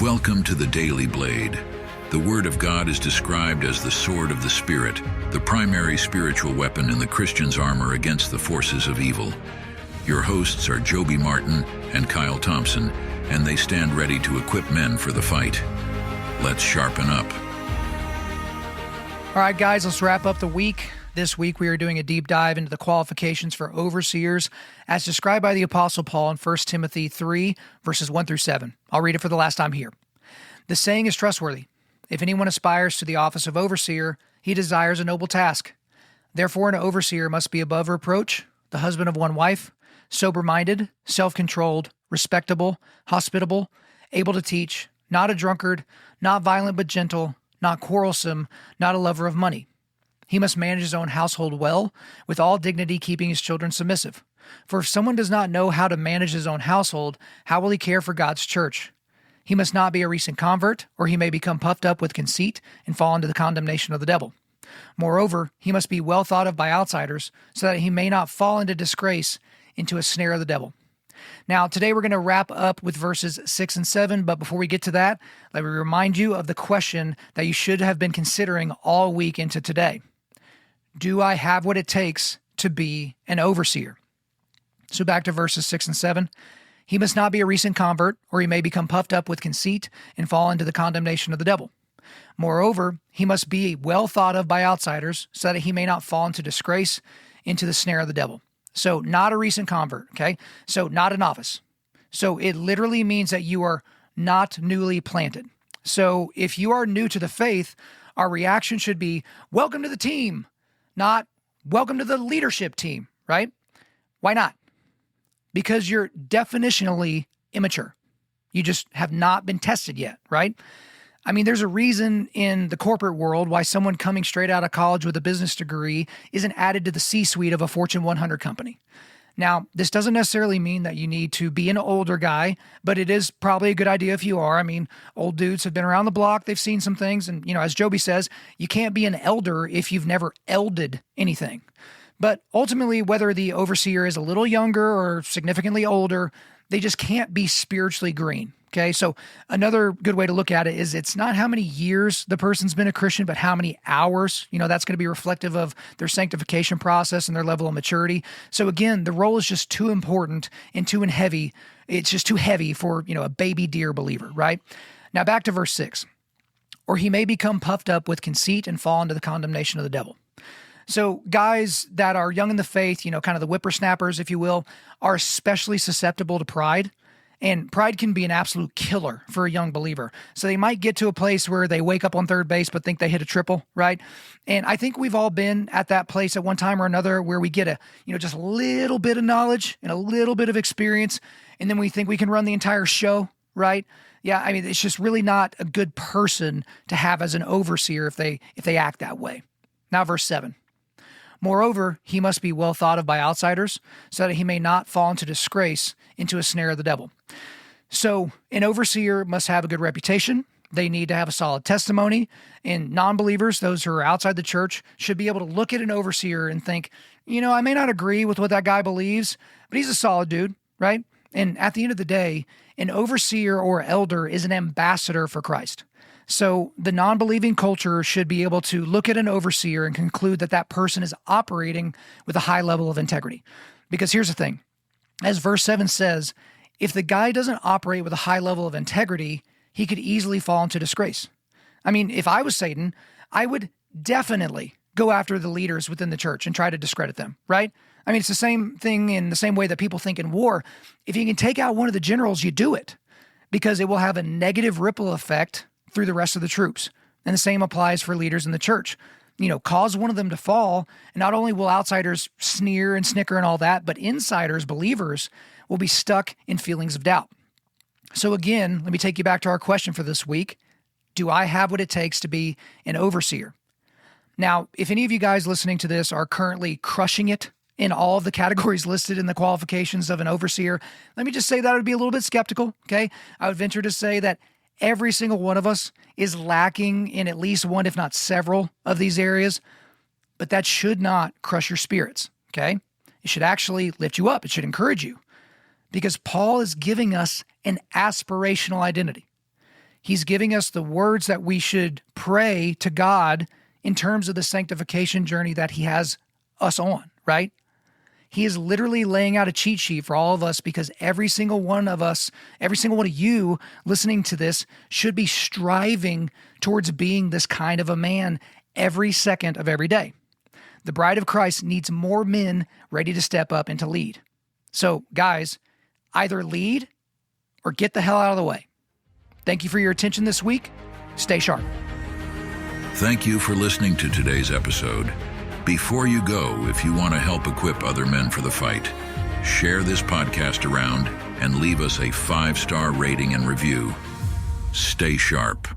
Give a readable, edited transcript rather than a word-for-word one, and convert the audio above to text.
Welcome to the Daily Blade. The Word of God is described as the sword of the Spirit, the primary spiritual weapon in the Christian's armor against the forces of evil. Your hosts are Joby Martin and Kyle Thompson, and they stand ready to equip men for the fight. Let's sharpen up. All right, guys, let's wrap up the week. This week, we are doing a deep dive into the qualifications for overseers as described by the Apostle Paul in 1 Timothy 3, verses 1 through 7. I'll read it for the last time here. The saying is trustworthy. If anyone aspires to the office of overseer, he desires a noble task. Therefore, an overseer must be above reproach, the husband of one wife, sober-minded, self-controlled, respectable, hospitable, able to teach, not a drunkard, not violent but gentle, not quarrelsome, not a lover of money. He must manage his own household well, with all dignity keeping his children submissive. For if someone does not know how to manage his own household, how will he care for God's church? He must not be a recent convert, or he may become puffed up with conceit and fall into the condemnation of the devil. Moreover, he must be well thought of by outsiders, so that he may not fall into disgrace, into a snare of the devil. Now, today we're going to wrap up with verses 6 and 7, but before we get to that, let me remind you of the question that you should have been considering all week into today. Do I have what it takes to be an overseer? So back to verses 6 and 7. He must not be a recent convert, or he may become puffed up with conceit and fall into the condemnation of the devil. Moreover, he must be well thought of by outsiders, so that he may not fall into disgrace, into the snare of the devil. So not a recent convert, okay? So not a novice. So it literally means that you are not newly planted. So if you are new to the faith, our reaction should be, welcome to the team, not welcome to the leadership team, right? Why not? Because you're definitionally immature. You just have not been tested yet, right? I mean, there's a reason in the corporate world why someone coming straight out of college with a business degree isn't added to the C-suite of a Fortune 100 company. Now, this doesn't necessarily mean that you need to be an older guy, but it is probably a good idea if you are. I mean, old dudes have been around the block. They've seen some things. And, as Joby says, you can't be an elder if you've never elded anything. But ultimately, whether the overseer is a little younger or significantly older, they just can't be spiritually green. Okay, so another good way to look at it is it's not how many years the person's been a Christian, but how many hours. That's going to be reflective of their sanctification process and their level of maturity. So again, the role is just too important and too heavy. It's just too heavy for, a baby deer believer, right? Now back to verse 6. Or he may become puffed up with conceit and fall into the condemnation of the devil. So guys that are young in the faith, kind of the whippersnappers, if you will, are especially susceptible to pride. And pride can be an absolute killer for a young believer. So they might get to a place where they wake up on third base but think they hit a triple, right? And I think we've all been at that place at one time or another where we get just a little bit of knowledge and a little bit of experience, and then we think we can run the entire show, right? Yeah, I mean, it's just really not a good person to have as an overseer if they act that way. Now, verse 7. Moreover, he must be well thought of by outsiders, so that he may not fall into disgrace, into a snare of the devil. So an overseer must have a good reputation. They need to have a solid testimony. And non-believers, those who are outside the church, should be able to look at an overseer and think, I may not agree with what that guy believes, but he's a solid dude, right? And at the end of the day, an overseer or elder is an ambassador for Christ. So the non-believing culture should be able to look at an overseer and conclude that that person is operating with a high level of integrity. Because here's the thing. As verse 7 says, if the guy doesn't operate with a high level of integrity, he could easily fall into disgrace. I mean, if I was Satan, I would definitely go after the leaders within the church and try to discredit them, right? I mean, it's the same thing in the same way that people think in war. If you can take out one of the generals, you do it, because it will have a negative ripple effect through the rest of the troops. And the same applies for leaders in the church. Cause one of them to fall, and not only will outsiders sneer and snicker and all that, but insiders, believers, will be stuck in feelings of doubt. So again, let me take you back to our question for this week. Do I have what it takes to be an overseer? Now, if any of you guys listening to this are currently crushing it in all of the categories listed in the qualifications of an overseer, let me just say that I would be a little bit skeptical, okay? I would venture to say that every single one of us is lacking in at least one, if not several, of these areas, but that should not crush your spirits, okay? It should actually lift you up. It should encourage you, because Paul is giving us an aspirational identity. He's giving us the words that we should pray to God in terms of the sanctification journey that he has us on, right? He is literally laying out a cheat sheet for all of us because every single one of us, every single one of you listening to this should be striving towards being this kind of a man every second of every day. The bride of Christ needs more men ready to step up and to lead. So, guys, either lead or get the hell out of the way. Thank you for your attention this week. Stay sharp. Thank you for listening to today's episode. Before you go, if you want to help equip other men for the fight, share this podcast around and leave us a 5-star rating and review. Stay sharp.